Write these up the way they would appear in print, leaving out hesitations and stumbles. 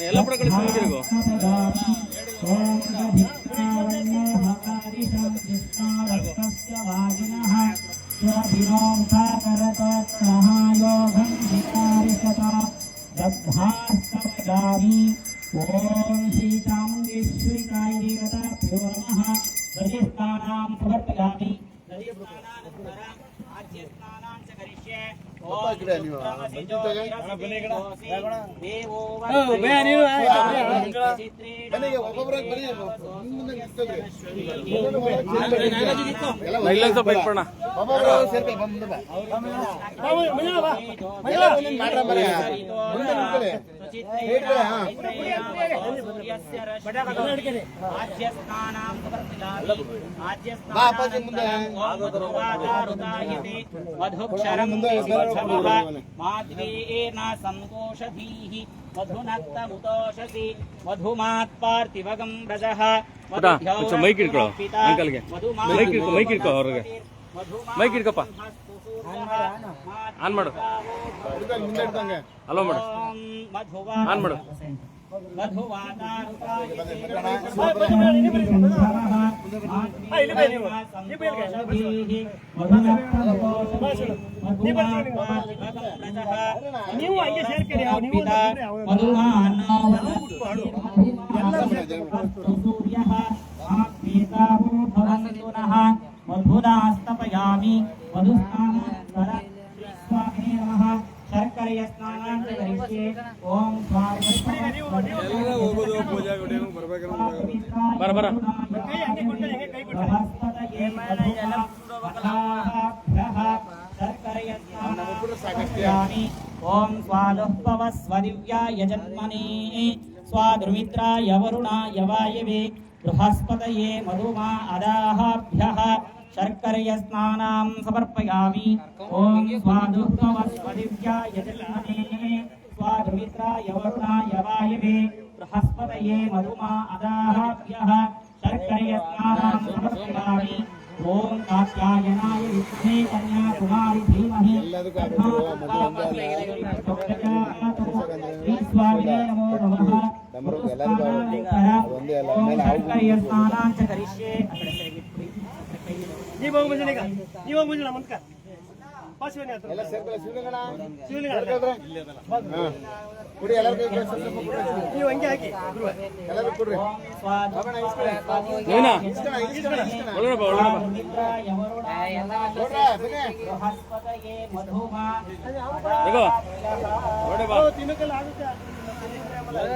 ಎಲ್ಲ ಕೂಡ ಕಳಿಸ್ಬೇಕು. ओम श्री चामुंडेश्वरी देवताभ्यो नमः। दर्शनानां समर्पयामि। आज्यस्नानां च करिष्ये। माध्वेन संतोषधीः मधुनक्तमुतोषसि मधुमात्पार्थिवगं रजः ಮೈಕ್ ಇಟ್ಕೋ ಅಂಕಲ್ಗೆ ಮೈಕ್ ಇಟ್ಕೋ ಅವ್ರಿಗೆ ಮೈಕ್ ಇಟ್ಕಪ್ಪ ಆನ್ ಮಾಡು ಹಲೋ ಮಾಡು ಆನ್ ಮಾಡು ನೀವು ಹಂಗೆ ಸೇರ್ಕರಿ मधुनास्तपयामि शर्करय स्नानं करिष्ये ओम ओम स्वादुपवस्वदिव्याय जन्मने स्वादुर्मित्राय वरुणाय वायवे बृहस्पतये मधुमा अदाहाभ्यः शर्करय स्नानां समर्पयामि ओम स्वादुपवस्वदिव्याय जन्मने स्वादुर्मित्राय वरुणाय वायवे बृहस्पतये मधुमा अदाहाभ्यः शर्करय स्नानां समर्पयामि ओम कात्यायनाय विद्महे कन्याकुमारी धीमहि स्वामिने नमो नमः शर्करय स्नानां च करिष्ये ನೀವು ಮುಂಜಾನೆ ಮಂತ್ಕ ಪಾಸ್ವೇನೆ ಆತ ಎಲ್ಲ ಸರ್ಕಲ್ ಶಿವಲಿಂಗ ಕುಡಿ ಎಲ್ಲರೂ ನೀವು ಹಂಗೆ ಹಾಕಿ ಎಲ್ಲರೂ ಕುಡ್ರಿ ನೀನಾ ಒಳಗಡೆ ಬಾ ಬೃಹಸ್ಪತಯೇ ಮಧುಮಾ देखो ಒಳಗಡೆ ಬಾ ತಿನ್ನಕಲ್ಲ ಆಗುತ್ತೆ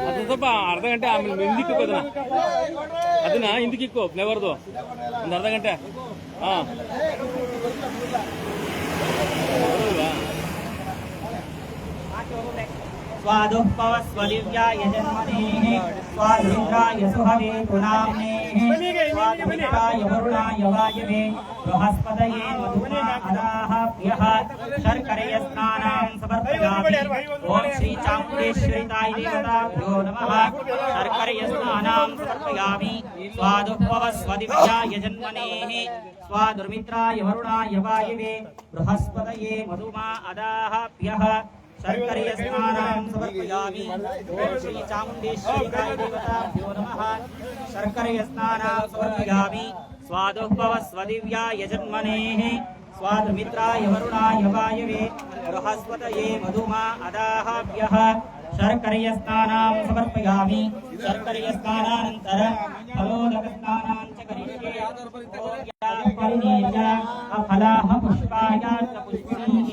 ಅದು ಸ್ವಲ್ಪ ಅರ್ಧ ಗಂಟೆ ಆಮೇಲೆ ಹಿಂದಿಕ್ಕು ಅದನ್ನ ಹಿಂದಿಕ್ಕಿಕ್ಕು ಫ್ಲೇವರ್ದು ಒಂದು ಅರ್ಧ ಗಂಟೆ ಹಾಂ स्वादुपवस्वदिव्याय जन्मनेः स्वादुरुद्राय सुहवे पुनाम्नेः स्वादुमित्राय वरुणाय वायवे बृहस्पतये मधुमा अदाहाभ्यः शर्करय स्नानां समर्पयामि ओम श्री चामुंडेश्वरी देवताभ्यो नमः शर्करय स्नानां समर्पयामि स्वादुपवस्वदिव्याय जन्मनेः स्वादुर्मित्राय वरुणाय वायवे बृहस्पतये मधुमा अदाहाभ्यः शर्करय स्नानां समर्पयामि ओम श्री चामुंडेश्वरी देवताभ्यो नमः शर्करय स्नानां समर्पयामि स्वादुपवस्वदिव्याय जन्मनेः स्वादुमित्राय वरुणाय वायवे बृहस्पतये मधुमा अदाहाभ्यः शर्करय स्नानां समर्पयामि शर्करय स्नानानन्तरं फलोदकस्नानां च करिष्ये परिणीय अफलाः पुष्पायाश्च पुष्पिणीः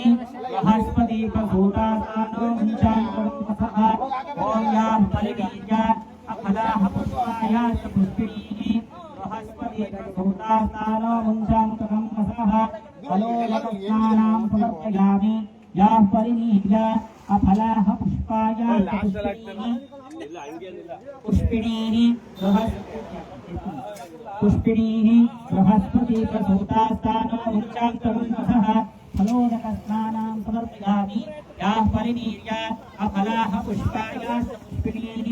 बृहस्पति प्रसूतासानो मुञ्चान्तः ओम याः परिणीय अफलाः पुष्पायाश्च पुष्पिणीः बृहस्पति प्रसूतासानो मुञ्चान्तः फलोदकस्नानां समर्पयामि याः परिणीय अफलाः पुष्पायाश्च पुष्पिणीः बृहस्पति प्रसूतास्तानो मुञ्चान्तः फलोदकस्नानां समर्पयामि याः परिणीय अफलाः पुष्पायाश्च पुष्पिणीः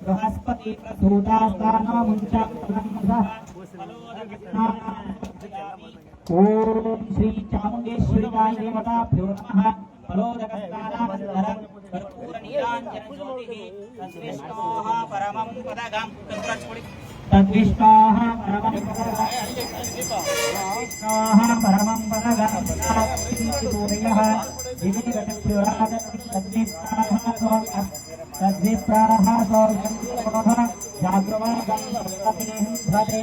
बृहस्पति प्रसूतास्तानो मुञ्चान्तः फलोदकस्नानां समर्पयामि ಓಂ ಶ್ರೀ ಚಾಮುಂಡೇಶ್ವರಿಯಾಯ ದೇವತಾಭ್ಯೋ ನಮಃ ಫಲೋದಕಸ್ನಾನಾನಂತರಂ ಕರ್ಪೂರ ನೀರಾಂಜನ ಜ್ಯೋತಿಃ ತದ್ವಿಷ್ಣೋಃ ಪರಮಂ ಪದಗಂ ತದ್ವಿಷ್ಣೋಃ ಪರಮಂ ಪದಗಂ ಸೂರ್ಯಃ ವಿವಿಧಚಕ್ಷುರಾದ ತದ್ವಿಪ್ರಾಹ ಸೌರ್ಯಂ ಜಾಗ್ರವಾಗಂ ಧತೆ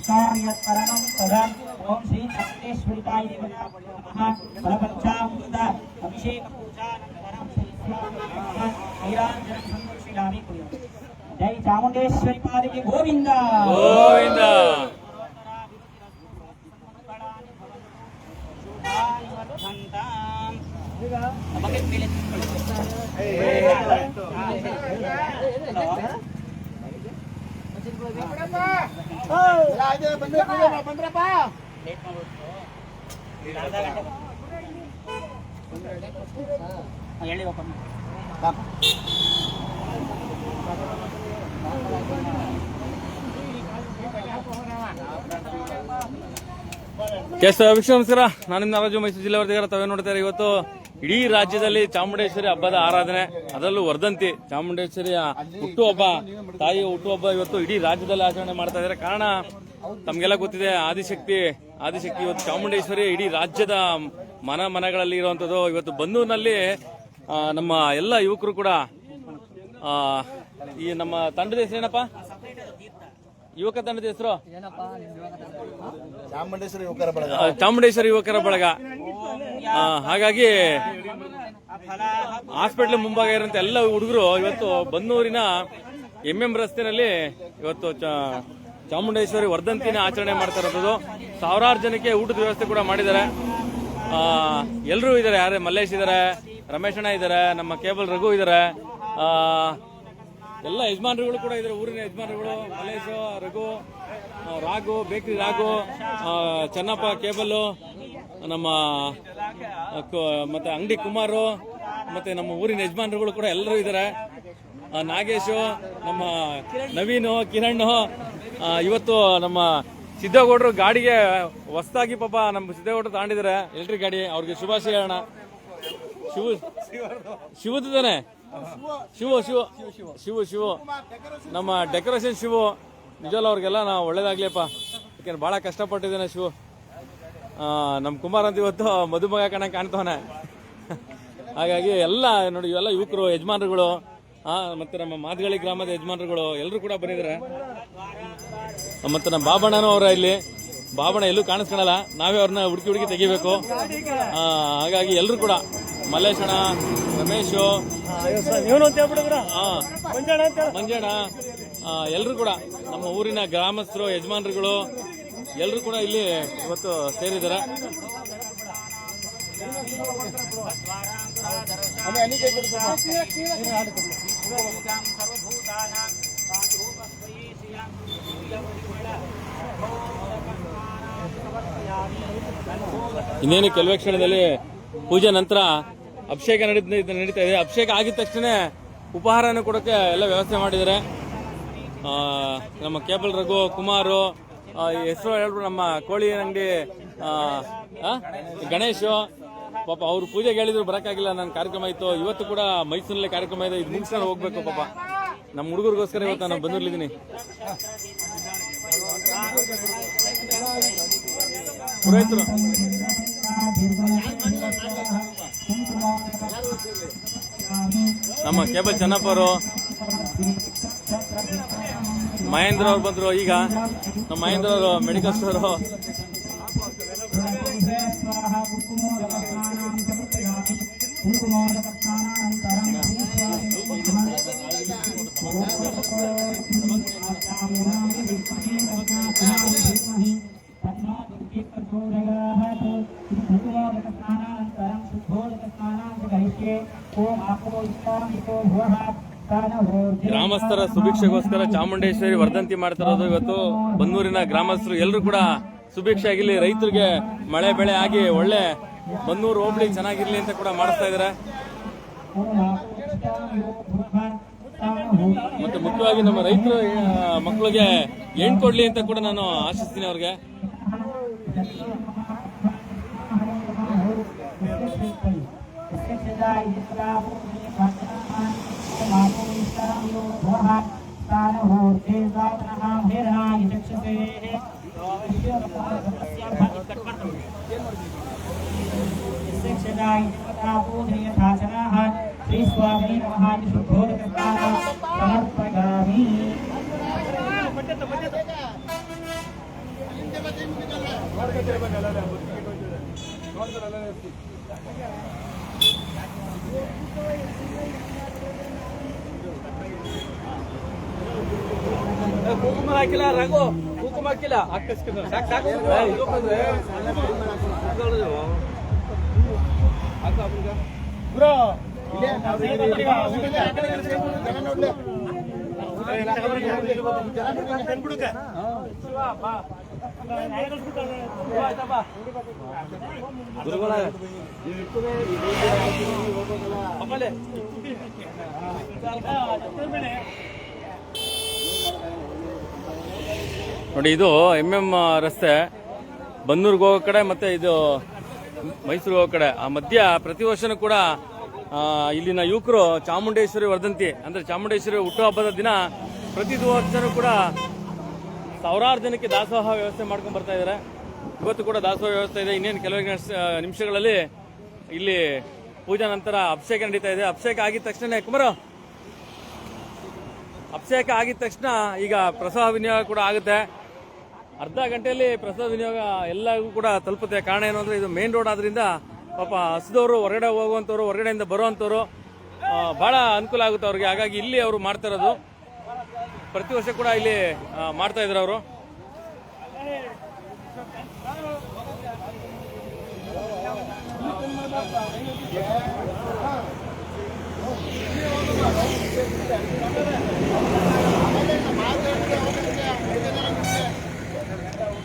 ಕಾರ್ಯಪರಮಂ ತದಂ ಓಂ ಶ್ರೀ ಚಾಮುಂಡೇಶ್ವರಿಯಾಯ ದೇವತಾಭ್ಯೋ ನಮಃ ಫಲಪಂಚಾಮೃತ ಅಭಿಷೇಕ ಪೂಜಾನಂತರಂ ನೀರಾಂಜನ ಸಂದರ್ಶಯಾಮಿ ಕುರ್ಯಾಮಿ. ಜೈ ಚಾಮುಂಡೇಶ್ವರಿ ಪಾದಕ್ಕೆ ಗೋವಿಂದ ಗೋವಿಂದ. ವೀಕ್ಷಕ ನಮಸ್ಕಾರ. ನಾನು ನಿಮ್ಮ ನಾಗರಾಜು, ಮೈಸೂರು ಜಿಲ್ಲೆ ವರದಿಗಾರ. ತಾವೇ ನೋಡ್ತಾರೆ, ಇವತ್ತು ಇಡೀ ರಾಜ್ಯದಲ್ಲಿ ಚಾಮುಂಡೇಶ್ವರಿ ಹಬ್ಬದ ಆರಾಧನೆ, ಅದರಲ್ಲೂ ವರ್ಧಂತಿ ಚಾಮುಂಡೇಶ್ವರಿಯ ಹುಟ್ಟುಹಬ್ಬ, ತಾಯಿಯ ಹುಟ್ಟುಹಬ್ಬ ಇವತ್ತು ಇಡೀ ರಾಜ್ಯದಲ್ಲಿ ಆಚರಣೆ ಮಾಡ್ತಾ ಇದ್ದಾರೆ. ಕಾರಣ ತಮ್ಗೆಲ್ಲ ಗೊತ್ತಿದೆ, ಆದಿಶಕ್ತಿ ಇವತ್ತು ಚಾಮುಂಡೇಶ್ವರಿ ಇಡೀ ರಾಜ್ಯದ ಮನೆಗಳಲ್ಲಿ ಇರುವಂತದ್ದು. ಇವತ್ತು ಬನ್ನೂರಿನಲ್ಲಿ ನಮ್ಮ ಎಲ್ಲ ಯುವಕರು ಕೂಡ ಈ ನಮ್ಮ ತಂಡದ ಹೆಸರು ಏನಪ್ಪ? ಯುವಕ ತಂಡದ ಹೆಸರು ಚಾಮುಂಡೇಶ್ವರಿ ಯುವಕರ ಬಳಗ. ಹಾಗಾಗಿ ಹಾಸ್ಪಿಟಲ್ ಮುಂಭಾಗ ಇರುವಂತ ಎಲ್ಲ ಹುಡುಗರು ಇವತ್ತು ಬನ್ನೂರಿನ ಎಂಎಂ ರಸ್ತೆನಲ್ಲಿ ಇವತ್ತು ಚಾಮುಂಡೇಶ್ವರಿ ವರ್ಧಂತಿನ ಆಚರಣೆ ಮಾಡ್ತಾ ಇರೋದು. ಸಾವಿರಾರು ಜನಕ್ಕೆ ಊಟದ ವ್ಯವಸ್ಥೆ ಕೂಡ ಮಾಡಿದ್ದಾರೆ. ಎಲ್ಲರೂ ಇದ್ದಾರೆ. ಯಾರೇ ಮಲ್ಲೇಶ್ ಇದ್ದಾರೆ, ರಮೇಶ್ ಅಣ್ಣ ಇದ್ದಾರೆ, ನಮ್ಮ ಕೇಬಲ್ ರಘು ಇದ್ದಾರೆ, ಎಲ್ಲ ಯಜಮಾನರುಗಳು ಕೂಡ ಇದ್ದಾರೆ. ಊರಿನ ಯಜಮಾನರುಗಳು ಮಲ್ಲೇಶ್, ರಘು, ರಾಘು, ಬೇಕ್ರಿ ರಾಘು, ಚೆನ್ನಪ್ಪ ಕೇಬಲ್, ನಮ್ಮ ಮತ್ತೆ ಅಂಗಡಿ ಕುಮಾರು, ಮತ್ತೆ ನಮ್ಮ ಊರಿನ ಯಜಮಾನರುಗಳು ಕೂಡ ಎಲ್ಲರೂ ಇದ್ದಾರೆ. ನಾಗೇಶು, ನಮ್ಮ ನವೀನು, ಕಿರಣ್, ಇವತ್ತು ನಮ್ಮ ಸಿದ್ದೇಗೌಡರು ಗಾಡಿಗೆ ಹೊಸದಾಗಿ ಪಾಪ ನಮ್ಮ ಸಿದ್ದೇಗೌಡರು ತಗೊಂಡಿದ್ದಾರೆ ಎಲೆಕ್ಟ್ರಿಕ್ ಗಾಡಿ. ಅವ್ರಿಗೆ ಶುಭಾಶಯ ಅಣ್ಣ. ಶಿವದಾನೆ ಶಿವು ನಮ್ಮ ಡೆಕೋರೇಷನ್ ಶಿವು. ನಿಜವಲ್ಲ ಅವ್ರಿಗೆಲ್ಲ ನಾವು ಒಳ್ಳೇದಾಗ್ಲಿಪ್ಪ, ಯಾಕೆಂದ್ರೆ ಬಹಳ ಕಷ್ಟಪಟ್ಟಿದ್ದಾನೆ ಶಿವು. ನಮ್ಮ ಕುಮಾರ್ ಅಂತ ಇವತ್ತು ಮದುಮಗ ಕಣಕ್ ಕಾಣ್ತವನೆ. ಹಾಗಾಗಿ ಎಲ್ಲ ನೋಡಿ, ಇವೆಲ್ಲ ಯುವಕರು ಯಜಮಾನರುಗಳು, ಮತ್ತೆ ನಮ್ಮ ಮಾದಗಳಿ ಗ್ರಾಮದ ಯಜಮಾನರುಗಳು ಎಲ್ಲರೂ ಕೂಡ ಬಂದಿದ್ದಾರೆ. ಮತ್ತೆ ನಮ್ಮ ಬಾಬಣ್ಣನೂ ಅವರ ಇಲ್ಲಿ. ಬಾಬಣ್ಣ ಎಲ್ಲೂ ಕಾಣಿಸ್ಕೊಳಲ್ಲ, ನಾವೇ ಅವ್ರನ್ನ ಹುಡುಕಿ ತೆಗಿಬೇಕು. ಹಾಗಾಗಿ ಎಲ್ಲರೂ ಕೂಡ ಮಲ್ಲೇಶಣ್ಣ, ರಮೇಶು, ಮಂಜಣ್ಣ, ಎಲ್ಲರೂ ಕೂಡ ನಮ್ಮ ಊರಿನ ಗ್ರಾಮಸ್ಥರು, ಯಜಮಾನರುಗಳು ಎಲ್ಲರೂ ಕೂಡ ಇಲ್ಲಿ ಇವತ್ತು ಸೇರಿದ್ದಾರೆ. ಇನ್ನೇನು ಕೆಲವೇ ಕ್ಷಣದಲ್ಲಿ ಪೂಜೆ ನಂತರ ಅಭಿಷೇಕ ನಡೀತಾ ಇದೆ. ಅಭಿಷೇಕ ಆಗಿದ ತಕ್ಷಣ ಉಪಹಾರನ ಕೊಡೋಕೆ ಎಲ್ಲ ವ್ಯವಸ್ಥೆ ಮಾಡಿದ್ದಾರೆ. ನಮ್ಮ ಕೇಬಲ್ ರಘು, ಕುಮಾರು, ಹೆಸರು ಹೇಳ್ಬಿಟ್ಟು ನಮ್ಮ ಕೋಳಿ ಅಂಗಡಿ ಗಣೇಶು, ಪಾಪ ಅವ್ರು ಪೂಜೆಗೆ ಹೇಳಿದ್ರು ಬರೋಕ್ಕಾಗಿಲ್ಲ, ನನ್ನ ಕಾರ್ಯಕ್ರಮ ಇತ್ತು. ಇವತ್ತು ಕೂಡ ಮೈಸೂರಲ್ಲಿ ಕಾರ್ಯಕ್ರಮ ಇದೆ, ಇದು ಮುಗಿಸ್ಕೊಂಡು ಹೋಗ್ಬೇಕು. ಪಾಪ ನಮ್ಮ ಹುಡುಗರಿಗೋಸ್ಕರ ಇವತ್ತು ನಾನು ಬಂದಿರ್ಲಿದ್ದೀನಿ. ಪುರೋಹಿತರು ನಮ್ಮ ಕೇಬಲ್ ಚೆನ್ನಪ್ಪ ಅವರು, ಮಹೇಂದ್ರ ಅವ್ರು ಬಂದ್ರು. ಈಗ ನಮ್ಮ ಮಹೇಂದ್ರ ಅವರು ಮೆಡಿಕಲ್ ಸ್ಟೋರು. ಗ್ರಾಮಸ್ಥರ ಸುಭಿಕ್ಷೆಗೋಸ್ಕರ ಚಾಮುಂಡೇಶ್ವರಿ ವರ್ಧಂತಿ ಮಾಡ್ತಿರೋದು. ಇವತ್ತು ಬನ್ನೂರಿನ ಗ್ರಾಮಸ್ಥರು ಎಲ್ಲರೂ ಕೂಡ ಸುಭಿಕ್ಷೆ ಆಗಿರ್ಲಿ, ರೈತರಿಗೆ ಮಳೆ ಬೆಳೆ ಆಗಿ ಒಳ್ಳೆ ಬನ್ನೂರು ಹೋಬಳಿ ಚೆನ್ನಾಗಿರ್ಲಿ ಅಂತ ಕೂಡ ಮಾಡಿಸ್ತಾ ಇದ್ದಾರೆ. ಮತ್ತೆ ಮುಖ್ಯವಾಗಿ ನಮ್ಮ ರೈತರು ಮಕ್ಕಳಿಗೆ ಹೆಣ್ಣು ಕೊಡ್ಲಿ ಅಂತ ಕೂಡ ನಾನು ಆಶಿಸ್ತೀನಿ ಅವ್ರಿಗೆ. श्री स्वामी नमः शुद्धोदकस्नानं समर्पयामि। ಕುಂಕುಮ ಹಾಕಿಲ್ಲ ರಘು, ಕುಂಕುಮ ಹಾಕಿಲ್ಲ ಸಾಕು ಬ್ರೋ ನೋಡಿ, ಇದು MM ರಸ್ತೆ ಬನ್ನೂರ್ಗೆ ಹೋಗೋ ಕಡೆ ಮತ್ತೆ ಇದು ಮೈಸೂರಿಗೆ ಹೋಗೋ ಕಡೆ. ಆ ಮಧ್ಯ ಪ್ರತಿ ವರ್ಷನೂ ಕೂಡ ಇಲ್ಲಿನ ಯುವಕರು ಚಾಮುಂಡೇಶ್ವರಿ ವರ್ಧಂತಿ ಅಂದ್ರೆ ಚಾಮುಂಡೇಶ್ವರಿ ಹುಟ್ಟುಹಬ್ಬದ ದಿನ ಪ್ರತಿ ವರ್ಷನೂ ಕೂಡ ಸಾವಿರಾರು ಜನಕ್ಕೆ ದಾಸೋಹ ವ್ಯವಸ್ಥೆ ಮಾಡ್ಕೊಂಡು ಬರ್ತಾ ಇದ್ದಾರೆ. ಇವತ್ತು ಕೂಡ ದಾಸೋಹ ವ್ಯವಸ್ಥೆ ಇದೆ. ಇನ್ನೇನು ಕೆಲವೇ ನಿಮಿಷಗಳಲ್ಲಿ ಇಲ್ಲಿ ಪೂಜಾ ನಂತರ ಅಭಿಷೇಕ ನಡೀತಾ ಇದೆ. ಅಭಿಷೇಕ ಆಗಿದ ತಕ್ಷಣ ಅಭಿಷೇಕ ಆಗಿದ ತಕ್ಷಣ ಈಗ ಪ್ರಸಾದ ವಿನಿಯೋಗ ಕೂಡ ಆಗುತ್ತೆ. ಅರ್ಧ ಗಂಟೆಯಲ್ಲಿ ಪ್ರಸಾದ ವಿನಿಯೋಗ ಎಲ್ಲರಿಗೂ ಕೂಡ ತಲುಪುತ್ತೆ. ಕಾರಣ ಏನು ಅಂದ್ರೆ ಇದು ಮೇನ್ ರೋಡ್ ಆದ್ರಿಂದ ಪಾಪ ಹಸಿದವರು, ಹೊರಗಡೆ ಹೋಗುವಂಥವ್ರು, ಹೊರಗಡೆಯಿಂದ ಬರುವಂಥವ್ರು ಬಹಳ ಅನುಕೂಲ ಆಗುತ್ತೆ ಅವ್ರಿಗೆ. ಹಾಗಾಗಿ ಇಲ್ಲಿ ಅವರು ಮಾಡ್ತಾ ಇರೋದು. ಪ್ರತಿ ವರ್ಷ ಕೂಡ ಇಲ್ಲಿ ಮಾಡ್ತಾ ಇದ್ರು ಅವರು.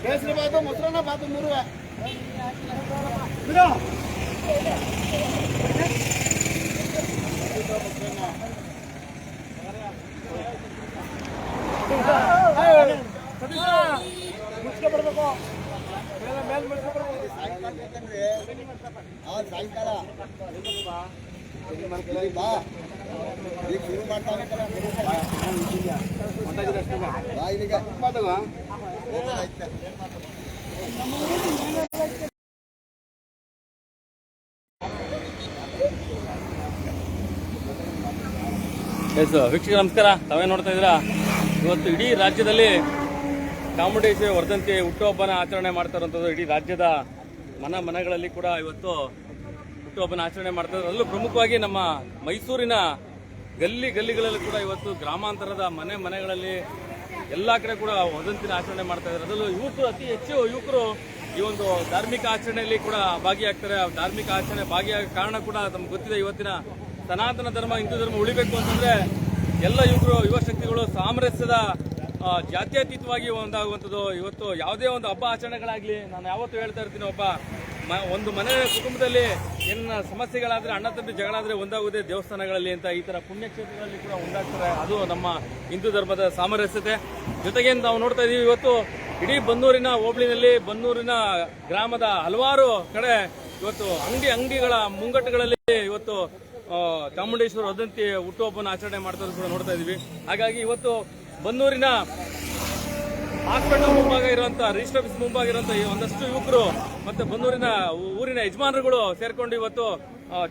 ಕೇಸರಿ ಬಾತು, ಮೊಸರನ್ನ ಬಾತು 3 ಸಾಯಂಕಾಲ ಈಗ ಶುರು ಮಾಡ್ತಾನೆ. ವೀಕ್ಷಕ ನಮಸ್ಕಾರ, ತಾವೇ ನೋಡ್ತಾ ಇದ್ದೀರಾ. ಇವತ್ತು ಇಡೀ ರಾಜ್ಯದಲ್ಲಿ ಚಾಮುಂಡೇಶ್ವರಿ ವರ್ಧಂತಿ ಹುಟ್ಟುಹಬ್ಬನ ಆಚರಣೆ ಮಾಡ್ತಾ ಇರುವಂಥದ್ದು. ಇಡೀ ರಾಜ್ಯದ ಮನೆಗಳಲ್ಲಿ ಕೂಡ ಇವತ್ತು ಹುಟ್ಟುಹಬ್ಬನ ಆಚರಣೆ ಮಾಡ್ತಾ ಇದ್ದಾರೆ. ಅದರಲ್ಲೂ ಪ್ರಮುಖವಾಗಿ ನಮ್ಮ ಮೈಸೂರಿನ ಗಲ್ಲಿಗಳಲ್ಲಿ ಕೂಡ ಇವತ್ತು ಗ್ರಾಮಾಂತರದ ಮನೆಗಳಲ್ಲಿ ಎಲ್ಲ ಕಡೆ ಕೂಡ ವರ್ಧಂತಿನ ಆಚರಣೆ ಮಾಡ್ತಾ ಇದ್ದಾರೆ. ಅದರಲ್ಲೂ ಯುವಕರು, ಅತಿ ಹೆಚ್ಚು ಯುವಕರು ಈ ಒಂದು ಧಾರ್ಮಿಕ ಆಚರಣೆಯಲ್ಲಿ ಕೂಡ ಭಾಗಿಯಾಗ್ತಾರೆ. ಧಾರ್ಮಿಕ ಆಚರಣೆ ಭಾಗಿಯಾಗ ಕಾರಣ ಕೂಡ ತಮ್ಗೆ ಗೊತ್ತಿದೆ. ಇವತ್ತಿನ ಸನಾತನ ಧರ್ಮ, ಹಿಂದೂ ಧರ್ಮ ಉಳಿಬೇಕು ಅಂತಂದ್ರೆ ಎಲ್ಲ ಯುವಕರು, ಯುವ ಶಕ್ತಿಗಳು ಸಾಮರಸ್ಯದ ಜಾತ್ಯತೀತವಾಗಿ ಒಂದಾಗುವಂಥದ್ದು. ಇವತ್ತು ಯಾವುದೇ ಒಂದು ಹಬ್ಬ ಆಚರಣೆಗಳಾಗ್ಲಿ, ನಾನು ಯಾವತ್ತೂ ಹೇಳ್ತಾ ಇರ್ತೀನಿ, ಒಂದು ಮನೆ ಕುಟುಂಬದಲ್ಲಿ ಏನ ಸಮಸ್ಯೆಗಳಾದ್ರೆ, ಅಣ್ಣ ತಂದೆ ಜಗಳಾದ್ರೆ ಒಂದಾಗುವುದೇ ದೇವಸ್ಥಾನಗಳಲ್ಲಿ ಅಂತ. ಈ ತರ ಪುಣ್ಯಕ್ಷೇತ್ರಗಳಲ್ಲಿ ಕೂಡ ಒಂದಾಗ್ತಾರೆ. ಅದು ನಮ್ಮ ಹಿಂದೂ ಧರ್ಮದ ಸಾಮರಸ್ಯತೆ. ಜೊತೆಗೆ ನಾವು ನೋಡ್ತಾ ಇದೀವಿ, ಇವತ್ತು ಇಡೀ ಬನ್ನೂರಿನ ಹೋಬಳಿನಲ್ಲಿ, ಬನ್ನೂರಿನ ಗ್ರಾಮದ ಹಲವಾರು ಕಡೆ ಇವತ್ತು ಅಂಗಡಿಗಳ ಮುಂಗಟ್ಟುಗಳಲ್ಲಿ ಇವತ್ತು ಚಾಮುಂಡೇಶ್ವರಿ ವರ್ಧಂತಿ ಹುಟ್ಟುಹಬ್ಬನ ಆಚರಣೆ ಮಾಡ್ತಾ ಕೂಡ ನೋಡ್ತಾ ಇದೀವಿ. ಹಾಗಾಗಿ ಇವತ್ತು ಬನ್ನೂರಿನ ಹಾಸ್ಪಿಟಲ್ ಮುಂಭಾಗ ಇರುವಂತ, ರಿಜಿಸ್ಟರ್ ಆಫೀಸ್ ಮುಂಭಾಗ ಇರುವಂತ ಒಂದಷ್ಟು ಯುವಕರು ಮತ್ತೆ ಬನ್ನೂರಿನ ಊರಿನ ಯಜಮಾನರುಗಳು ಸೇರ್ಕೊಂಡು ಇವತ್ತು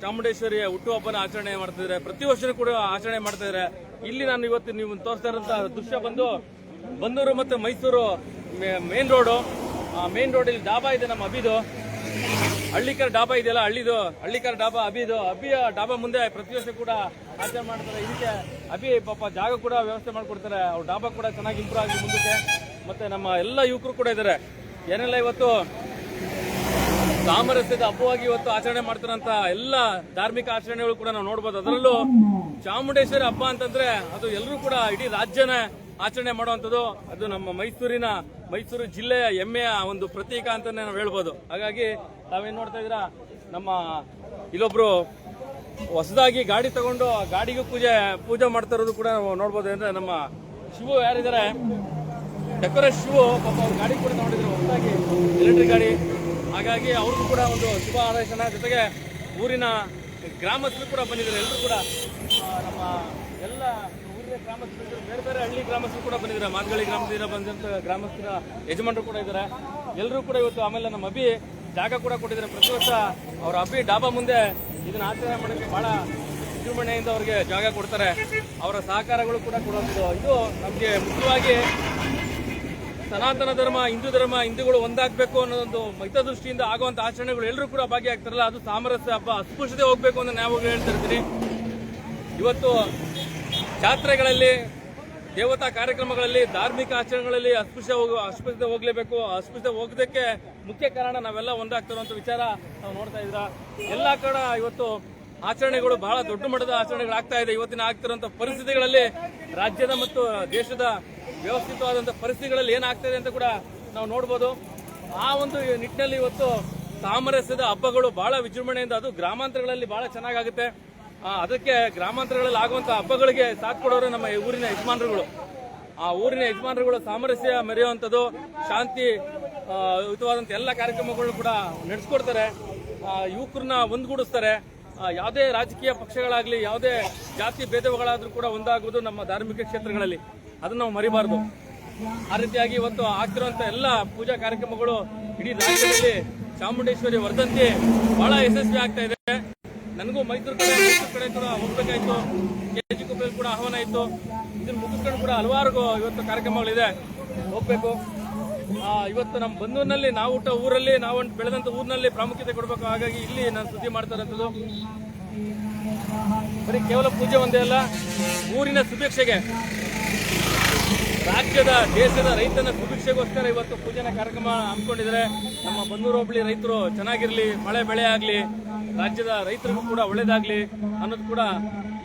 ಚಾಮುಂಡೇಶ್ವರಿಯ ಹುಟ್ಟುಹಬ್ಬನ ಆಚರಣೆ ಮಾಡ್ತಿದ್ದಾರೆ. ಪ್ರತಿ ವರ್ಷನೂ ಕೂಡ ಆಚರಣೆ ಮಾಡ್ತಾ ಇದ್ದಾರೆ. ಇಲ್ಲಿ ನಾನು ಇವತ್ತು ನೀವು ತೋರಿಸ್ತಾ ಇರುವಂತಹ ದೃಶ್ಯ ಬಂದು ಬನ್ನೂರು ಮತ್ತು Mysuru main road. Main road ಇಲ್ಲಿ ಡಾಬಾ ಇದೆ, ನಮ್ಮ ಅಬಿದು ಹಳ್ಳಿಕರ್ ಡಾಬಾ ಇದೆಯಲ್ಲ, ಹಳ್ಳಿಕರ್ ಡಾಬಾ ಅಬಿಯ ಡಾಬಾ ಮುಂದೆ ಪ್ರತಿ ವರ್ಷ ಕೂಡ ಆಚರಣೆ ಮಾಡ್ತಾರೆ. ಇದಕ್ಕೆ ಅಬಿ ಪಾಪ ಜಾಗ ಕೂಡ ವ್ಯವಸ್ಥೆ ಮಾಡ್ಕೊಡ್ತಾರೆ. ಅವ್ರ ಡಾಬಾ ಕೂಡ ಚೆನ್ನಾಗಿ ಇಂಪ್ರೂವ್ ಆಗಿ ಮುಂದಕ್ಕೆ. ಮತ್ತೆ ನಮ್ಮ ಎಲ್ಲ ಯುವಕರು ಕೂಡ ಇದ್ದಾರೆ. ಏನೆಲ್ಲ ಇವತ್ತು ಸಾಮರಸ್ಯದ ಹಬ್ಬವಾಗಿ ಇವತ್ತು ಆಚರಣೆ ಮಾಡ್ತಾರಂತ ಎಲ್ಲ ಧಾರ್ಮಿಕ ಆಚರಣೆಗಳು ಕೂಡ ನಾವು ನೋಡ್ಬೋದು. ಅದರಲ್ಲೂ ಚಾಮುಂಡೇಶ್ವರಿ ಹಬ್ಬ ಅಂತಂದ್ರೆ ಅದು ಎಲ್ಲರೂ ಕೂಡ ಇಡೀ ರಾಜ್ಯನ ಆಚರಣೆ ಮಾಡುವಂಥದ್ದು. ಅದು ನಮ್ಮ ಮೈಸೂರು ಜಿಲ್ಲೆಯ ಹೆಮ್ಮೆಯ ಒಂದು ಪ್ರತೀಕ ಅಂತಾನೆ ನಾವು ಹೇಳ್ಬೋದು. ಹಾಗಾಗಿ ತಾವೇನ್ ನೋಡ್ತಾ ಇದ್ದೀರಾ, ನಮ್ಮ ಇಲ್ಲೊಬ್ರು ಹೊಸದಾಗಿ ಗಾಡಿ ತಗೊಂಡು ಗಾಡಿಗೂ ಪೂಜೆ ಮಾಡ್ತಾ ಇರೋದು ಕೂಡ ನಾವು ನೋಡ್ಬೋದು. ಅಂದ್ರೆ ನಮ್ಮ ಶಿವು ಯಾರಿದ್ದಾರೆ, ಡೆಕೋರೇಟ್ ಶಿವು, ಪಾಪ ಅವ್ರ ಗಾಡಿ ಕೂಡ ತಗೊಂಡಿದ್ರು ಹೊಸದಾಗಿ, ಎಲೆಕ್ಟ್ರಿಕ್ ಗಾಡಿ. ಹಾಗಾಗಿ ಅವ್ರಿಗೂ ಕೂಡ ಒಂದು ಶುಭ ಹಾರೈಸೋಣ. ಜೊತೆಗೆ ಊರಿನ ಗ್ರಾಮಸ್ಥರು ಕೂಡ ಬಂದಿದ್ದಾರೆ. ಎಲ್ಲರೂ ಕೂಡ ನಮ್ಮ ಎಲ್ಲ ಊರಿನ ಗ್ರಾಮಸ್ಥರು, ಬೇರೆ ಬೇರೆ ಹಳ್ಳಿ ಗ್ರಾಮಸ್ಥರು ಕೂಡ ಬಂದಿದ್ದಾರೆ. ಮಾದಗಳಿ ಗ್ರಾಮದಿಂದ ಬಂದಂಥ ಗ್ರಾಮಸ್ಥರ ಯಜಮಾನರು ಕೂಡ ಇದ್ದಾರೆ. ಎಲ್ಲರೂ ಕೂಡ ಇವತ್ತು, ಆಮೇಲೆ ನಮ್ಮ ಅಭಿ ಜಾಗ ಕೂಡ ಕೊಟ್ಟಿದ್ದಾರೆ. ಪ್ರತಿ ವರ್ಷ ಅವರ ಅಭಿ ಡಾಬಾ ಮುಂದೆ ಇದನ್ನ ಆಚರಣೆ ಮಾಡೋಕ್ಕೆ ಬಹಳ ವಿಜೃಂಭಣೆಯಿಂದ ಅವರಿಗೆ ಜಾಗ ಕೊಡ್ತಾರೆ. ಅವರ ಸಹಕಾರಗಳು ಕೂಡ ಕೊಡುವಂಥದ್ದು. ಇದು ನಮಗೆ ಮುಖ್ಯವಾಗಿ ಸನಾತನ ಧರ್ಮ, ಹಿಂದೂ ಧರ್ಮ, ಹಿಂದೂಗಳು ಒಂದಾಗಬೇಕು ಅನ್ನೋದೊಂದು ಹಿತದೃಷ್ಟಿಯಿಂದ ಆಗುವಂಥ ಆಚರಣೆಗಳು ಎಲ್ಲರೂ ಕೂಡ ಭಾಗಿಯಾಗ್ತಾರಲ್ಲ, ಅದು ಸಾಮರಸ್ಯ ಹಬ್ಬ, ಅಸ್ಪೃಶ್ಯತೆ ಹೋಗ್ಬೇಕು ಅಂತ ನಾವು ಹೇಳ್ತಾ ಇರ್ತೀನಿ. ಇವತ್ತು ಜಾತ್ರೆಗಳಲ್ಲಿ, ದೇವತಾ ಕಾರ್ಯಕ್ರಮಗಳಲ್ಲಿ, ಧಾರ್ಮಿಕ ಆಚರಣೆಗಳಲ್ಲಿ ಅಸ್ಪೃಶ್ಯತೆ ಹೋಗ್ಲೇಬೇಕು. ಅಸ್ಪೃಶ್ಯತೆ ಹೋಗೋದಕ್ಕೆ ಮುಖ್ಯ ಕಾರಣ ನಾವೆಲ್ಲ ಒಂದಾಗ್ತಿರುವಂಥ ವಿಚಾರ ನಾವು ನೋಡ್ತಾ ಇದ್ರ. ಎಲ್ಲ ಕಡೆ ಇವತ್ತು ಆಚರಣೆಗಳು ಬಹಳ ದೊಡ್ಡ ಮಟ್ಟದ ಆಚರಣೆಗಳಾಗ್ತಾ ಇದೆ. ಇವತ್ತಿನ ಆಗ್ತಿರುವಂಥ ಪರಿಸ್ಥಿತಿಗಳಲ್ಲಿ, ರಾಜ್ಯದ ಮತ್ತು ದೇಶದ ವ್ಯವಸ್ಥಿತವಾದಂಥ ಪರಿಸ್ಥಿತಿಗಳಲ್ಲಿ ಏನಾಗ್ತಾ ಅಂತ ಕೂಡ ನಾವು ನೋಡ್ಬೋದು. ಆ ಒಂದು ನಿಟ್ಟಿನಲ್ಲಿ ಇವತ್ತು ಸಾಮರಸ್ಯದ ಹಬ್ಬಗಳು ಬಹಳ ವಿಜೃಂಭಣೆಯಿಂದ, ಅದು ಗ್ರಾಮಾಂತರಗಳಲ್ಲಿ ಬಹಳ ಚೆನ್ನಾಗುತ್ತೆ. ಅದಕ್ಕೆ ಗ್ರಾಮಾಂತರಗಳಲ್ಲಿ ಆಗುವಂಥ ಹಬ್ಬಗಳಿಗೆ ಸಾಥ್ ಕೊಡೋರು ನಮ್ಮ ಊರಿನ ಯಜಮಾನರುಗಳು. ಆ ಊರಿನ ಯಜಮಾನರುಗಳು ಸಾಮರಸ್ಯ ಮೆರೆಯುವಂಥದ್ದು, ಶಾಂತಿ ಯುತವಾದಂಥ ಎಲ್ಲ ಕಾರ್ಯಕ್ರಮಗಳನ್ನು ಕೂಡ ನಡೆಸ್ಕೊಡ್ತಾರೆ. ಯುವಕರನ್ನ ಒಂದುಗೂಡಿಸ್ತಾರೆ. ಯಾವುದೇ ರಾಜಕೀಯ ಪಕ್ಷಗಳಾಗಲಿ, ಯಾವುದೇ ಜಾತಿ ಭೇದಗಳಾದರೂ ಕೂಡ ಒಂದಾಗುವುದು ನಮ್ಮ ಧಾರ್ಮಿಕ ಕ್ಷೇತ್ರಗಳಲ್ಲಿ, ಅದನ್ನು ನಾವು ಮರಿಬಾರ್ದು. ಆ ರೀತಿಯಾಗಿ ಇವತ್ತು ಆಗ್ತಿರುವಂಥ ಎಲ್ಲ ಪೂಜಾ ಕಾರ್ಯಕ್ರಮಗಳು ಇಡೀ ರಾಜ್ಯದಲ್ಲಿ ಚಾಮುಂಡೇಶ್ವರಿ ವರ್ಧಂತಿ ಬಹಳ ಯಶಸ್ವಿ ಆಗ್ತಾ ಇದೆ. ನನಗೂ ಮೈಸೂರು ಕಡೆ ಕೂಡ ಹೋಗ್ಬೇಕಾಯ್ತು. KG ಕುಪ್ಪೆಯಲ್ಲಿ ಕೂಡ ಆಹ್ವಾನ ಇತ್ತು. ಇದನ್ನು ಮುಗಿಸ್ಕೊಂಡು ಕೂಡ ಹಲವಾರು ಇವತ್ತು ಕಾರ್ಯಕ್ರಮಗಳಿದೆ, ಹೋಗ್ಬೇಕು. ಇವತ್ತು ನಮ್ಮ ಬಂದೂರಿನಲ್ಲಿ, ನಾವು ಹುಟ್ಟ ಊರಲ್ಲಿ, ನಾವು ಬೆಳೆದಂತ ಊರಿನಲ್ಲಿ ಪ್ರಾಮುಖ್ಯತೆ ಕೊಡಬೇಕು. ಹಾಗಾಗಿ ಇಲ್ಲಿ ನಾನು ಸುದ್ದಿ ಮಾಡ್ತಾ ಇರೋಂಥದ್ದು ಬರೀ ಕೇವಲ ಪೂಜೆ ಒಂದೇ ಅಲ್ಲ, ಊರಿನ ಸುಭಿಕ್ಷೆಗೆ, ರಾಜ್ಯದ, ದೇಶದ ರೈತನ ಸುಭಿಕ್ಷೆಗೋಸ್ಕರ ಇವತ್ತು ಪೂಜೆನ ಕಾರ್ಯಕ್ರಮ ಹಮ್ಮಿಕೊಂಡಿದ್ದಾರೆ. ನಮ್ಮ ಬಂದೂರು ಹೋಬಳಿ ರೈತರು ಚೆನ್ನಾಗಿರ್ಲಿ, ಮಳೆ ಬೆಳೆ ಆಗಲಿ, ರಾಜ್ಯದ ರೈತರಿಗೂ ಕೂಡ ಒಳ್ಳೇದಾಗ್ಲಿ ಅನ್ನೋದು ಕೂಡ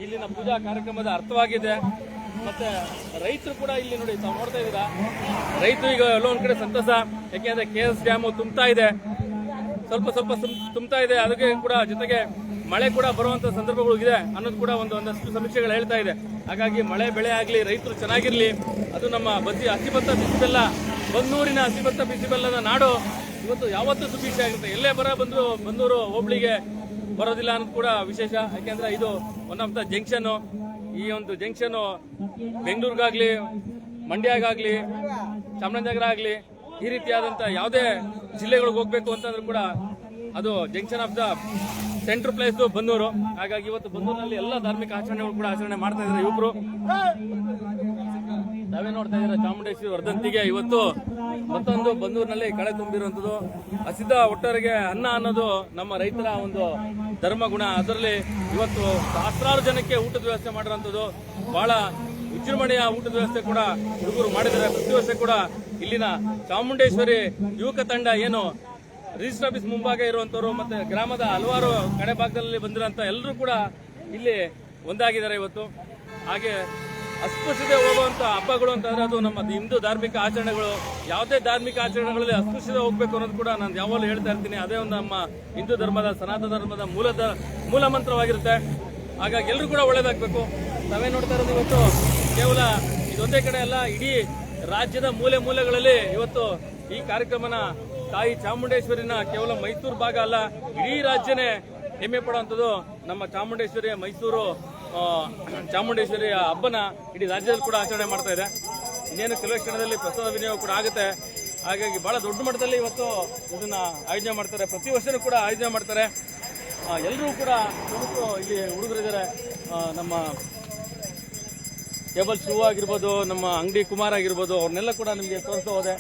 ಇಲ್ಲಿನ ಪೂಜಾ ಕಾರ್ಯಕ್ರಮದ ಅರ್ಥವಾಗಿದೆ. ಮತ್ತೆ ರೈತರು ಕೂಡ ಇಲ್ಲಿ ನೋಡಿ, ತಾವು ನೋಡ್ತಾ ಇದ್ದೀರಾ, ರೈತರು ಈಗ ಎಲ್ಲೋ ಒಂದ್ ಕಡೆ ಸಂತಸ. ಯಾಕೆಂದ್ರೆ KS ಡ್ಯಾಮು ತುಂಬ್ತಾ ಇದೆ, ಸ್ವಲ್ಪ ತುಂಬ್ತಾ ಇದೆ. ಅದಕ್ಕೆ ಕೂಡ ಜೊತೆಗೆ ಮಳೆ ಕೂಡ ಬರುವಂತ ಸಂದರ್ಭಗಳು ಇದೆ ಅನ್ನೋದು ಕೂಡ ಒಂದಷ್ಟು ಸಮೀಕ್ಷೆಗಳು ಹೇಳ್ತಾ ಇದೆ. ಹಾಗಾಗಿ ಮಳೆ ಬೆಳೆ ಆಗಲಿ, ರೈತರು ಚೆನ್ನಾಗಿರ್ಲಿ. ಅದು ನಮ್ಮ ಹಸಿಭತ್ತ ಬಿಸಿಬೆಲ್ಲ, ಬಂದೂರಿನ ಹಸಿಭತ್ತ ಬಿಸಿಬೆಲ್ಲದ ನಾಡು ಇವತ್ತು ಯಾವತ್ತೂ ಸುಭಿಕ್ಷೆ ಆಗಿರುತ್ತೆ. ಎಲ್ಲೇ ಬಂದ್ರು ಬಂದೂರು ಹೋಬಳಿಗೆ ಬರೋದಿಲ್ಲ ಅನ್ನೋದು ಕೂಡ ವಿಶೇಷ. ಯಾಕೆಂದ್ರೆ ಇದು ಒನ್ ಆಫ್ ದ ಜಂಕ್ಷನ್. ಈ ಒಂದು ಜಂಕ್ಷನ್ ಬೆಂಗಳೂರಿಗಾಗ್ಲಿ, ಮಂಡ್ಯಗಾಗ್ಲಿ, ಚಾಮರಾಜನಗರ ಆಗಲಿ, ಈ ರೀತಿಯಾದಂಥ ಯಾವುದೇ ಜಿಲ್ಲೆಗಳಿಗೆ ಹೋಗ್ಬೇಕು ಅಂತಂದ್ರೂ ಕೂಡ ಅದು junction of the centre place Bandur. ಹಾಗಾಗಿ ಇವತ್ತು ಬಂದೂರಿನಲ್ಲಿ ಎಲ್ಲ ಧಾರ್ಮಿಕ ಆಚರಣೆಗಳು ಕೂಡ ಆಚರಣೆ ಮಾಡ್ತಾ ಇದ್ದಾರೆ ಯುವಕರು. ನಾವೇ ನೋಡ್ತಾ ಇದ್ದೀರಾ, ಚಾಮುಂಡೇಶ್ವರಿ ವರ್ಧಂತಿಗೆ ಇವತ್ತು ಮತ್ತೊಂದು ಬಂದೂರಿನಲ್ಲಿ ಕಳೆ ತುಂಬಿರುವಂಥದ್ದು. ಹಸಿದ ಒಟ್ಟರಿಗೆ ಅನ್ನ ಅನ್ನೋದು ನಮ್ಮ ರೈತರ ಒಂದು ಧರ್ಮ ಗುಣ. ಅದರಲ್ಲಿ ಇವತ್ತು ಸಹಸ್ರಾರು ಜನಕ್ಕೆ ಊಟದ ವ್ಯವಸ್ಥೆ ಮಾಡಿರುವಂಥದ್ದು, ಬಹಳ ವಿಜೃಂಭಣೆಯ ಊಟದ ವ್ಯವಸ್ಥೆ ಕೂಡ ಹುಡುಗರು ಮಾಡಿದ್ದಾರೆ. ಪ್ರತಿ ವರ್ಷ ಕೂಡ ಇಲ್ಲಿನ ಚಾಮುಂಡೇಶ್ವರಿ ಯುವಕ ತಂಡ ಏನು ರಿಜಿಸ್ಟರ್ ಆಫೀಸ್ ಮುಂಭಾಗ ಇರುವಂತವರು ಮತ್ತೆ ಗ್ರಾಮದ ಹಲವಾರು ಕಡೆ ಭಾಗದಲ್ಲಿ ಬಂದಿರುವಂತ ಎಲ್ಲರೂ ಕೂಡ ಇಲ್ಲಿ ಒಂದಾಗಿದ್ದಾರೆ ಇವತ್ತು. ಹಾಗೆ ಅಸ್ಪೃಶ್ಯತೆ ಹೋಗುವಂತ ಹಬ್ಬಗಳು ಅಂತಂದ್ರೆ ಅದು ನಮ್ಮ ಹಿಂದೂ ಧಾರ್ಮಿಕ ಆಚರಣೆಗಳು. ಯಾವುದೇ ಧಾರ್ಮಿಕ ಆಚರಣೆಗಳಲ್ಲಿ ಅಸ್ಪೃಶ್ಯತೆ ಹೋಗ್ಬೇಕು ಅನ್ನೋದು ಕೂಡ ನಾನು ಯಾವಾಗಲೂ ಹೇಳ್ತಾ ಇರ್ತೀನಿ. ಅದೇ ಒಂದು ನಮ್ಮ ಹಿಂದೂ ಧರ್ಮದ, ಸನಾತನ ಧರ್ಮದ ಮೂಲ ಮಂತ್ರವಾಗಿರುತ್ತೆ. ಹಾಗಾಗಿ ಎಲ್ಲರೂ ಕೂಡ ಒಳ್ಳೇದಾಗಬೇಕು. ನಾವೇ ನೋಡ್ತಾ ಇರೋದು ಇವತ್ತು ಕೇವಲ ಇದೊಂದೇ ಕಡೆ ಅಲ್ಲ, ಇಡೀ ರಾಜ್ಯದ ಮೂಲೆಗಳಲ್ಲಿ ಇವತ್ತು ಈ ಕಾರ್ಯಕ್ರಮನ ತಾಯಿ ಚಾಮುಂಡೇಶ್ವರಿನ ಕೇವಲ ಮೈಸೂರು ಭಾಗ ಅಲ್ಲ, ಇಡೀ ರಾಜ್ಯನೇ ಹೆಮ್ಮೆ ಪಡುವಂಥದ್ದು ನಮ್ಮ ಚಾಮುಂಡೇಶ್ವರಿಯ ಮೈಸೂರು ಚಾಮುಂಡೇಶ್ವರಿಯ ಹಬ್ಬನ ಇಡೀ ರಾಜ್ಯದಲ್ಲಿ ಕೂಡ ಆಚರಣೆ ಮಾಡ್ತಾ ಇದೆ. ಇನ್ನೇನು ಕೆಲವೇ ಕ್ಷಣದಲ್ಲಿ ಪ್ರಸಾದ ವಿನಿಯೋಗ ಕೂಡ ಆಗುತ್ತೆ. ಹಾಗಾಗಿ ಬಹಳ ದೊಡ್ಡ ಮಟ್ಟದಲ್ಲಿ ಇವತ್ತು ಇದನ್ನ ಆಯೋಜನೆ ಮಾಡ್ತಾರೆ. ಪ್ರತಿ ವರ್ಷನೂ ಕೂಡ ಆಯೋಜನೆ ಮಾಡ್ತಾರೆ. ಎಲ್ಲರೂ ಕೂಡ ಇಲ್ಲಿ ಹುಡುಗರಿದ್ದಾರೆ. ನಮ್ಮ ಕೇಬಲ್ ಶಿವ ಆಗಿರ್ಬೋದು, ನಮ್ಮ ಅಂಗಡಿ ಕುಮಾರ್ ಆಗಿರ್ಬೋದು, ಅವ್ರನ್ನೆಲ್ಲ ಕೂಡ ನಿಮಗೆ ತೋರಿಸ್ತಾ ಹೋದೆ.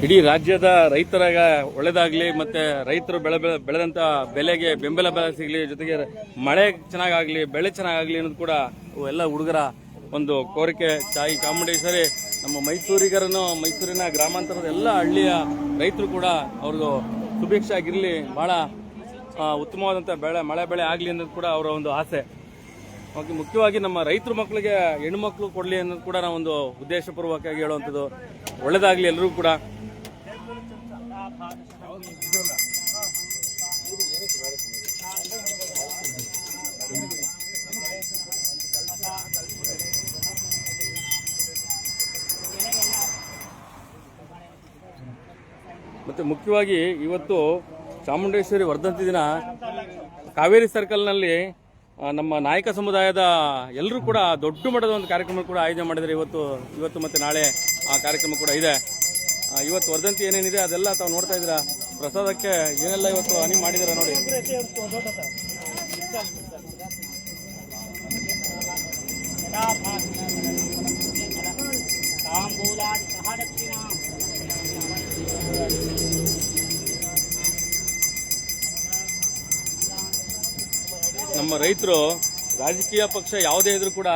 ಇಡೀ ರಾಜ್ಯದ ರೈತರ ಒಳ್ಳೇದಾಗ್ಲಿ, ಮತ್ತೆ ರೈತರು ಬೆಳೆದಂತ ಬೆಲೆಗೆ ಬೆಂಬಲ ಬೆಲೆ ಸಿಗ್ಲಿ, ಜೊತೆಗೆ ಮಳೆ ಚೆನ್ನಾಗಾಗ್ಲಿ, ಬೆಳೆ ಚೆನ್ನಾಗಾಗ್ಲಿ ಅನ್ನೋದು ಕೂಡ ಎಲ್ಲ ಹುಡುಗರ ಒಂದು ಕೋರಿಕೆ. ತಾಯಿ ಚಾಮುಂಡೇಶ್ವರಿ ನಮ್ಮ ಮೈಸೂರಿನ ಗ್ರಾಮಾಂತರದ ಎಲ್ಲ ಹಳ್ಳಿಯ ರೈತರು ಕೂಡ ಅವ್ರದ್ದು ಸುಭಿಕ್ಷೆ ಆಗಿರ್ಲಿ, ಬಹಳ ಉತ್ತಮವಾದಂಥ ಮಳೆ ಬೆಳೆ ಆಗಲಿ ಅನ್ನೋದು ಕೂಡ ಅವರ ಒಂದು ಆಸೆ. ಓಕೆ, ಮುಖ್ಯವಾಗಿ ನಮ್ಮ ರೈತರ ಮಕ್ಕಳಿಗೆ ಹೆಣ್ಣು ಮಕ್ಕಳು ಕೊಡಲಿ ಅನ್ನೋದು ಕೂಡ ನಾವೊಂದು ಉದ್ದೇಶಪೂರ್ವಕವಾಗಿ ಹೇಳುವಂಥದ್ದು. ಒಳ್ಳೇದಾಗಲಿ ಎಲ್ಲರಿಗೂ ಕೂಡ. ಮತ್ತು ಮುಖ್ಯವಾಗಿ ಇವತ್ತು ಚಾಮುಂಡೇಶ್ವರಿ ವರ್ಧಂತಿ ದಿನ ಕಾವೇರಿ ಸರ್ಕಲ್ನಲ್ಲಿ ನಮ್ಮ ನಾಯಕ ಸಮುದಾಯದ ಎಲ್ಲರೂ ಕೂಡ ದೊಡ್ಡ ಮಟ್ಟದ ಒಂದು ಕಾರ್ಯಕ್ರಮ ಕೂಡ ಆಯೋಜನೆ ಮಾಡಿದ್ದಾರೆ. ಇವತ್ತು ಮತ್ತು ನಾಳೆ ಆ ಕಾರ್ಯಕ್ರಮ ಕೂಡ ಇದೆ. ಇವತ್ತು ವರ್ಧಂತಿ ಏನೇನಿದೆ ಅದೆಲ್ಲ ತಾವು ನೋಡ್ತಾ ಇದ್ದೀರಾ. ಪ್ರಸಾದಕ್ಕೆ ಏನೆಲ್ಲ ಇವತ್ತು ಹನಿ ಮಾಡಿದಾರೆ ನೋಡಿ. ನಮ್ಮ ರೈತರು ರಾಜಕೀಯ ಪಕ್ಷ ಯಾವುದೇ ಇದ್ರೂ ಕೂಡ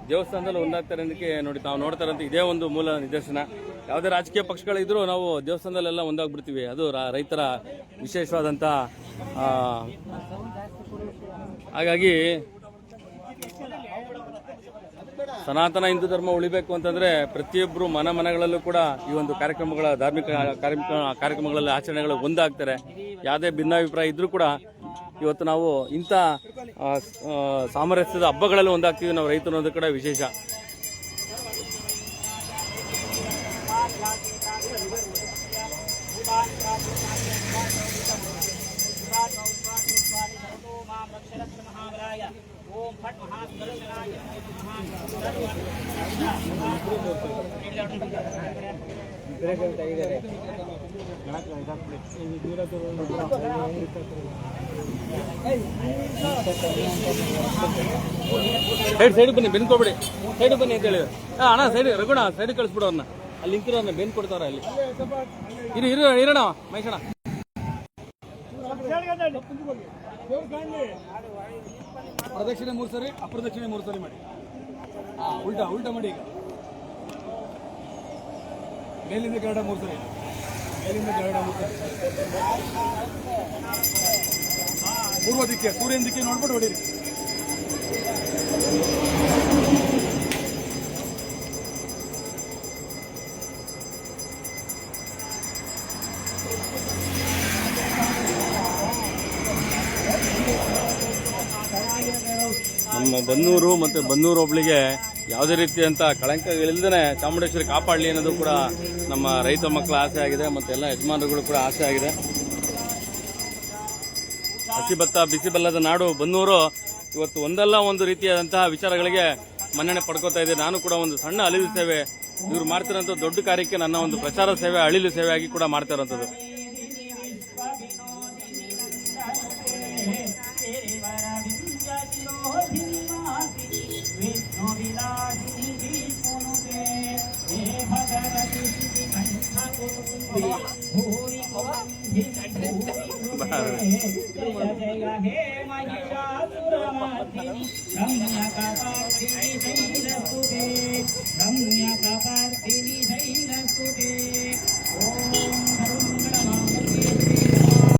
ದೇವಸ್ಥಾನದಲ್ಲಿ ಒಂದಾಗ್ತಾರೆ ಅನ್ನೋದಕ್ಕೆ ನೋಡಿ ನಾವು ನೋಡ್ತಾರಂತ ಇದೇ ಒಂದು ಮೂಲ ನಿದರ್ಶನ. ಯಾವುದೇ ರಾಜಕೀಯ ಪಕ್ಷಗಳಿದ್ರೂ ನಾವು ದೇವಸ್ಥಾನದಲ್ಲೆಲ್ಲ ಒಂದಾಗ್ಬಿಡ್ತೀವಿ. ಅದು ರೈತರ ವಿಶೇಷವಾದಂಥ ಹಾಗಾಗಿ ಸನಾತನ ಹಿಂದೂ ಧರ್ಮ ಉಳಿಬೇಕು ಅಂತಂದ್ರೆ ಪ್ರತಿಯೊಬ್ಬರು ಮನೆಗಳಲ್ಲೂ ಕೂಡ ಈ ಒಂದು ಕಾರ್ಯಕ್ರಮಗಳ ಧಾರ್ಮಿಕ ಕಾರ್ಯಕ್ರಮಗಳಲ್ಲಿ ಆಚರಣೆಗಳು ಒಂದಾಗ್ತಾರೆ. ಯಾವುದೇ ಭಿನ್ನಾಭಿಪ್ರಾಯ ಇದ್ರೂ ಕೂಡ ಇವತ್ತು ನಾವು ಇಂಥ ಸಾಮರಸ್ಯದ ಹಬ್ಬಗಳಲ್ಲಿ ಒಂದಾಗ್ತೀವಿ ನಾವು ರೈತರು ಅನ್ನೋದು ಕೂಡ ವಿಶೇಷ. ಸೈಡ್ ಬನ್ನಿ, ಬೆನ್ಕೋಬಿಡಿ, ಸೈಡ್ ಬನ್ನಿ ಅಂತ ಹೇಳಿ. ಅಣ್ಣ ಸೈಡ್ ರಘುಣ ಸೈಡ್ ಕಳಿಸ್ಬಿಡು ಅವ್ರನ್ನ. ಅಲ್ಲಿ ನಿಂತಿರೋನ್ನ ಬೆನ್ ಕೊಡ್ತಾರ. ಅಲ್ಲಿ ಇರೋಣ ಮೈಸಣ. ಪ್ರದಕ್ಷಿಣೆ 3 ಸರಿ, ಅಪ್ರದಕ್ಷಿಣೆ 3 ಸರಿ ಮಾಡಿ. ಉಲ್ಟಾ ಮಾಡಿ. ಈಗ ಮೇಲಿಂದ ಕೆಳಗಡೆ 3 ಸರಿ, ಮೇಲಿಂದ ಕೆಳಗಡೆ 3 ಸರಿ. ಪೂರ್ವ ದಿಕ್ಕೆ, ಸೂರ್ಯನ ದಿಕ್ಕೆ ನೋಡ್ಬಿಟ್ಟು ಹೊಡೀರಿ. ನಮ್ಮ ಬನ್ನೂರು ಮತ್ತು ಬನ್ನೂರು ಹೋಬಳಿಗೆ ಯಾವುದೇ ರೀತಿಯಂಥ ಕಳಂಕಗಳಿಲ್ಲದೇ ಚಾಮುಂಡೇಶ್ವರಿ ಕಾಪಾಡಲಿ ಅನ್ನೋದು ಕೂಡ ನಮ್ಮ ರೈತ ಮಕ್ಕಳ ಆಸೆ ಆಗಿದೆ ಮತ್ತು ಎಲ್ಲ ಯಜಮಾನರುಗಳು ಕೂಡ ಆಸೆ ಆಗಿದೆ. ಹಸಿ ಭತ್ತ ಬಿಸಿ ಬೆಲ್ಲದ ನಾಡು ಬನ್ನೂರು ಇವತ್ತು ಒಂದಲ್ಲ ಒಂದು ರೀತಿಯಾದಂತಹ ವಿಚಾರಗಳಿಗೆ ಮನ್ನಣೆ ಪಡ್ಕೋತಾ ಇದೆ. ನಾನು ಕೂಡ ಒಂದು ಸಣ್ಣ ಅಳಿಲು ಸೇವೆ ಇವ್ರು ಮಾಡ್ತಿರೋಂಥ ದೊಡ್ಡ ಕಾರ್ಯಕ್ಕೆ ನನ್ನ ಒಂದು ಪ್ರಚಾರ ಸೇವೆ ಅಳಿಲು ಸೇವೆಯಾಗಿ ಕೂಡ ಮಾಡ್ತಾ ಇರೋಂಥದ್ದು. ರಮ್ಯ ಕಪಾರ್ತಿನಿ ಶೈಲಸ್ತುತೆ ಓಂ